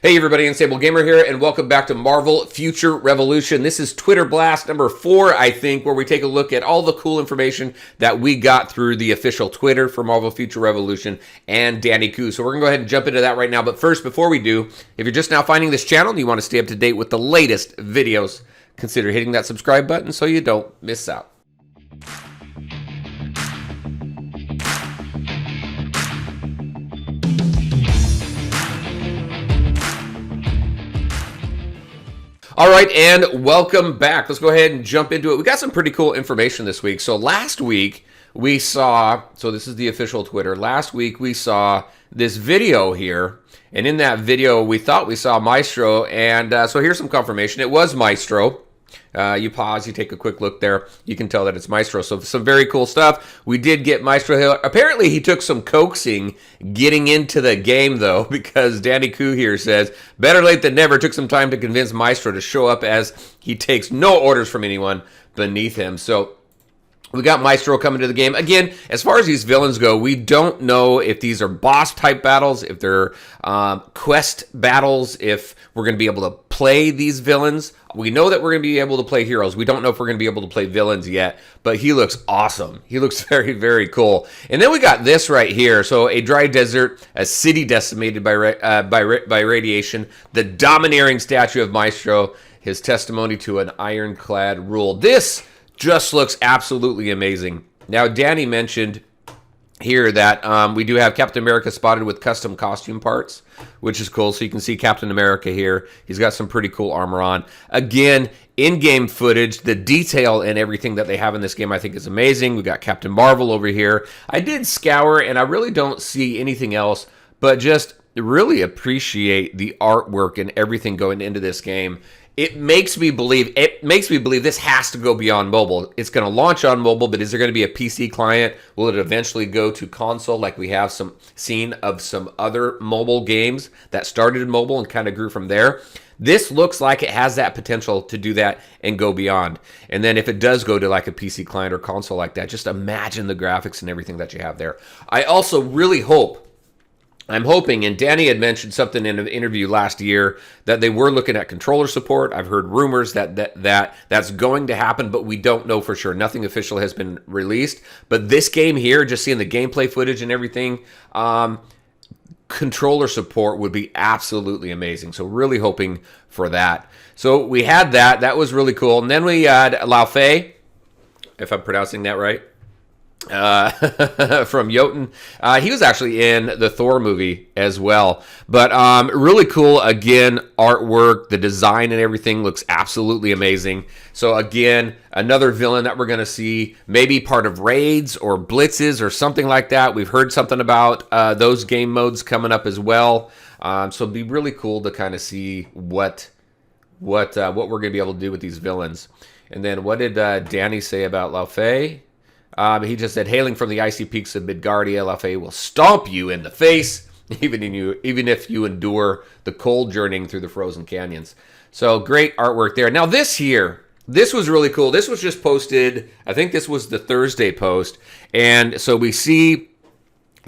Hey everybody, Unstable Gamer here, and welcome back to Marvel Future Revolution. This is Twitter Blast number 4, I think, where we take a look at all the cool information that we got through the official Twitter for Marvel Future Revolution and Danny Koo. So we're going to go ahead and jump into that right now. But first, before we do, if you're just now finding this channel and you want to stay up to date with the latest videos, consider hitting that subscribe button so you don't miss out. All right, and welcome back. Let's go ahead and jump into it. We got some pretty cool information this week. So last week we saw, so this is the official Twitter, last week we saw this video here, and in that video we thought we saw Maestro, and so here's some confirmation. It was Maestro. You pause, you take a quick look there, you can tell that it's Maestro. So some very cool stuff. We did get Maestro Hill. Apparently he took some coaxing getting into the game though, because Danny Koo here says, better late than never, took some time to convince Maestro to show up as he takes no orders from anyone beneath him. So we got Maestro coming to the game. Again, as far as these villains go, we don't know if these are boss-type battles, if they're quest battles, if we're going to be able to play these villains. We know that we're going to be able to play heroes. We don't know if we're going to be able to play villains yet, but he looks awesome. He looks very, very cool. And then we got this right here. So a dry desert, a city decimated by radiation, the domineering statue of Maestro, his testimony to an ironclad rule. This just looks absolutely amazing. Now, Danny mentioned here that we do have Captain America spotted with custom costume parts, which is cool. So you can see Captain America here. He's got some pretty cool armor on. Again, in-game footage, the detail and everything that they have in this game I think is amazing. We got Captain Marvel over here. I did scour, and I really don't see anything else, but just really appreciate the artwork and everything going into this game. It makes me believe this has to go beyond mobile. It's going to launch on mobile, but is there going to be a PC client? Will it eventually go to console like we have seen of some other mobile games that started in mobile and kind of grew from there? This looks like it has that potential to do that and go beyond. And then if it does go to like a PC client or console like that, just imagine the graphics and everything that you have there. I also really I'm hoping, and Danny had mentioned something in an interview last year, that they were looking at controller support. I've heard rumors that's going to happen, but we don't know for sure. Nothing official has been released. But this game here, just seeing the gameplay footage and everything, controller support would be absolutely amazing. So really hoping for that. So we had that. That was really cool. And then we had Lao Fei, if I'm pronouncing that right. From Jotun. He was actually in the Thor movie as well. But really cool, again, artwork, the design and everything looks absolutely amazing. So again, another villain that we're going to see, maybe part of raids or blitzes or something like that. We've heard something about those game modes coming up as well. So it'd be really cool to kind of see what we're going to be able to do with these villains. And then what did Danny say about Lao Fei? He just said, hailing from the icy peaks of Midgardia, Lao Fei will stomp you in the face, even if you endure the cold journeying through the frozen canyons. So great artwork there. Now this was really cool. This was just posted, I think this was the Thursday post. And so we see,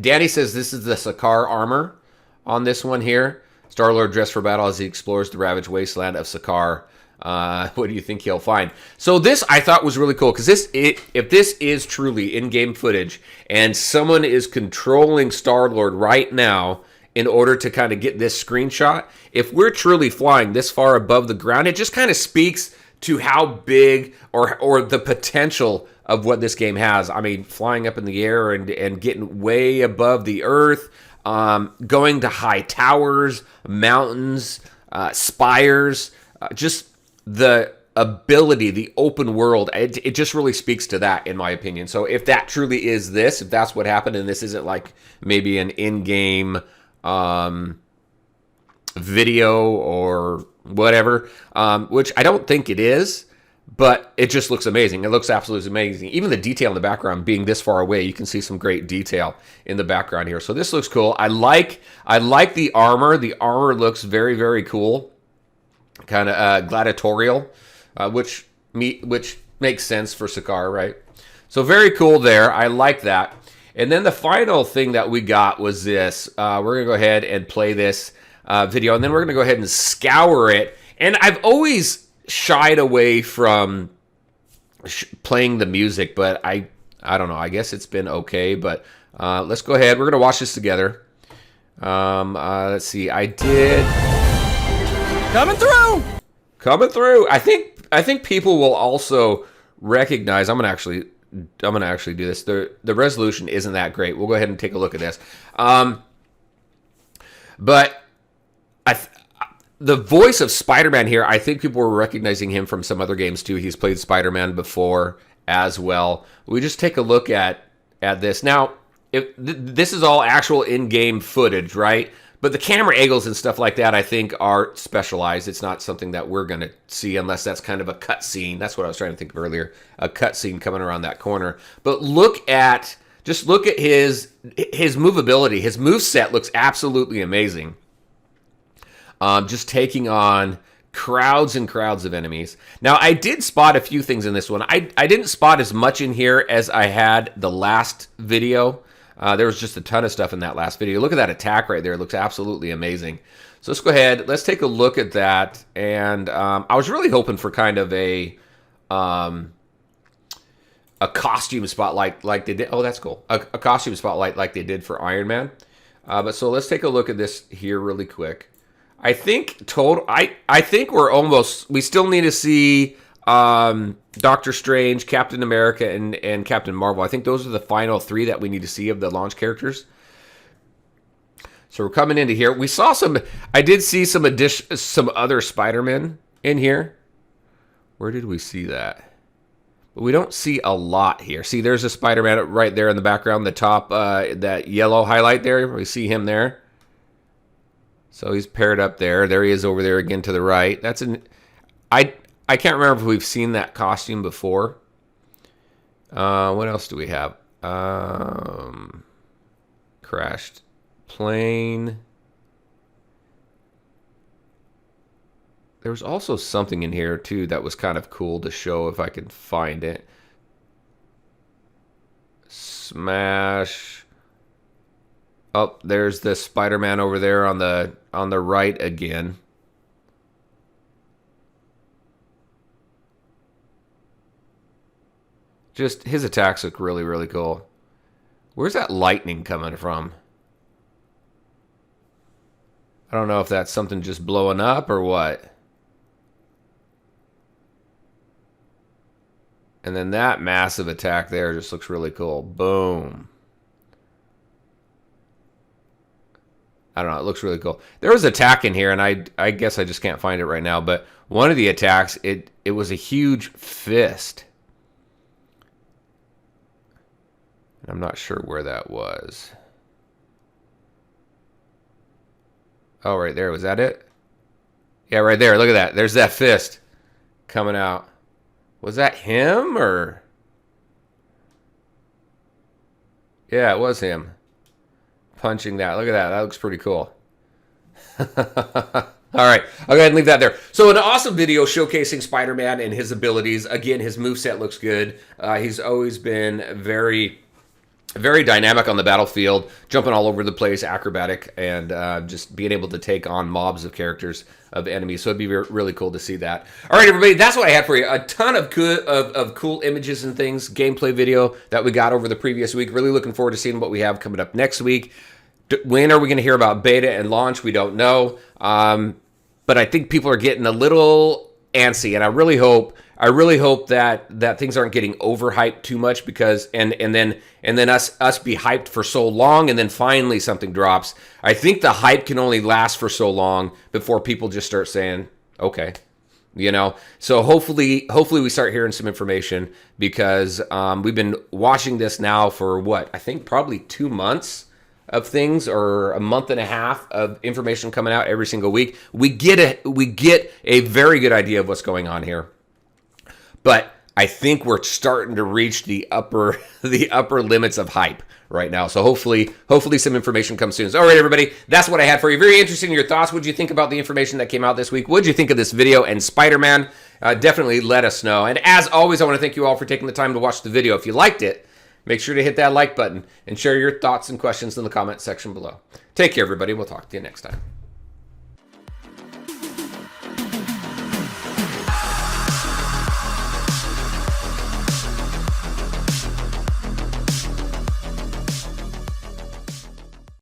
Danny says this is the Sakaar armor on this one here. Star Lord dressed for battle as he explores the ravaged wasteland of Sakaar. What do you think he'll find? So this I thought was really cool because if this is truly in-game footage and someone is controlling Star-Lord right now in order to kind of get this screenshot, if we're truly flying this far above the ground, it just kind of speaks to how big or the potential of what this game has. I mean, flying up in the air and getting way above the earth, going to high towers, mountains, spires, just the ability, the open world, it just really speaks to that, in my opinion. So if that truly is this, if that's what happened, and this isn't like maybe an in-game video or whatever, which I don't think it is, but it just looks amazing. It looks absolutely amazing. Even the detail in the background, being this far away, you can see some great detail in the background here. So this looks cool. I like the armor. The armor looks very, very cool. Kind of gladiatorial, which makes sense for Sakaar, right? So very cool there. I like that. And then the final thing that we got was this. We're going to go ahead and play this. video, and then we're going to go ahead and scour it. And I've always shied away from playing the music, but I don't know. I guess it's been okay, but let's go ahead. We're going to watch this together. Let's see. I did... Coming through! Coming through. I think people will also recognize... I'm gonna actually do this. The resolution isn't that great. We'll go ahead and take a look at this. But the voice of Spider-Man here, I think people were recognizing him from some other games too. He's played Spider-Man before as well. We just take a look at this. Now, this is all actual in-game footage, right? But the camera angles and stuff like that, I think, are specialized. It's not something that we're going to see unless that's kind of a cut scene. That's what I was trying to think of earlier, a cut scene coming around that corner. But look at his movability. His moveset looks absolutely amazing. Just taking on crowds and crowds of enemies. Now, I did spot a few things in this one. I didn't spot as much in here as I had the last video. There was just a ton of stuff in that last video. Look at that attack right there. It looks absolutely amazing. So let's go ahead. Let's take a look at that. And I was really hoping for kind of a costume spotlight like they did. Oh, that's cool. A costume spotlight like they did for Iron Man. But so let's take a look at this here really quick. I think I think we still need to see Doctor Strange, Captain America, and Captain Marvel. I think those are the final three that we need to see of the launch characters. So we're coming into here. We saw I did see some other Spider-Man in here. Where did we see that? But we don't see a lot here. See, there's a Spider-Man right there in the background, the top, that yellow highlight there. We see him there. So he's paired up there. There he is over there again to the right. I can't remember if we've seen that costume before. What else do we have? Crashed plane. There was also something in here, too, that was kind of cool to show if I could find it. Smash. Oh, there's the Spider-Man over there on the right again. Just his attacks look really, really cool. Where's that lightning coming from? I don't know if that's something just blowing up or what. And then that massive attack there just looks really cool. Boom. I don't know. It looks really cool. There was an attack in here, and I guess I just can't find it right now. But one of the attacks, it was a huge fist. I'm not sure where that was. Oh, right there. Was that it? Yeah, right there. Look at that. There's that fist coming out. Was that him or? Yeah, it was him. Punching that. Look at that. That looks pretty cool. All right, I'll go ahead and leave that there. So an awesome video showcasing Spider-Man and his abilities. Again, his moveset looks good. He's always been very dynamic on the battlefield, jumping all over the place, acrobatic, and just being able to take on mobs of characters, of enemies. So it'd be really cool to see that. All right, everybody, that's what I had for you. A ton of cool images and things, gameplay video that we got over the previous week. Really looking forward to seeing what we have coming up next week. When are we going to hear about beta and launch? We don't know. But I think people are getting a little antsy, and I really hope that things aren't getting overhyped too much, because and then us be hyped for so long, and then finally something drops. I think the hype can only last for so long before people just start saying, okay, you know. So hopefully we start hearing some information, because we've been watching this now for what, I think probably 2 months of things, or a month and a half of information coming out every single week. We get a very good idea of what's going on here. But I think we're starting to reach the upper limits of hype right now. So hopefully some information comes soon. So, all right, everybody, that's what I had for you. Very interesting in your thoughts. What did you think about the information that came out this week? What did you think of this video and Spider-Man? Definitely let us know. And as always, I want to thank you all for taking the time to watch the video. If you liked it, make sure to hit that like button and share your thoughts and questions in the comment section below. Take care, everybody. We'll talk to you next time.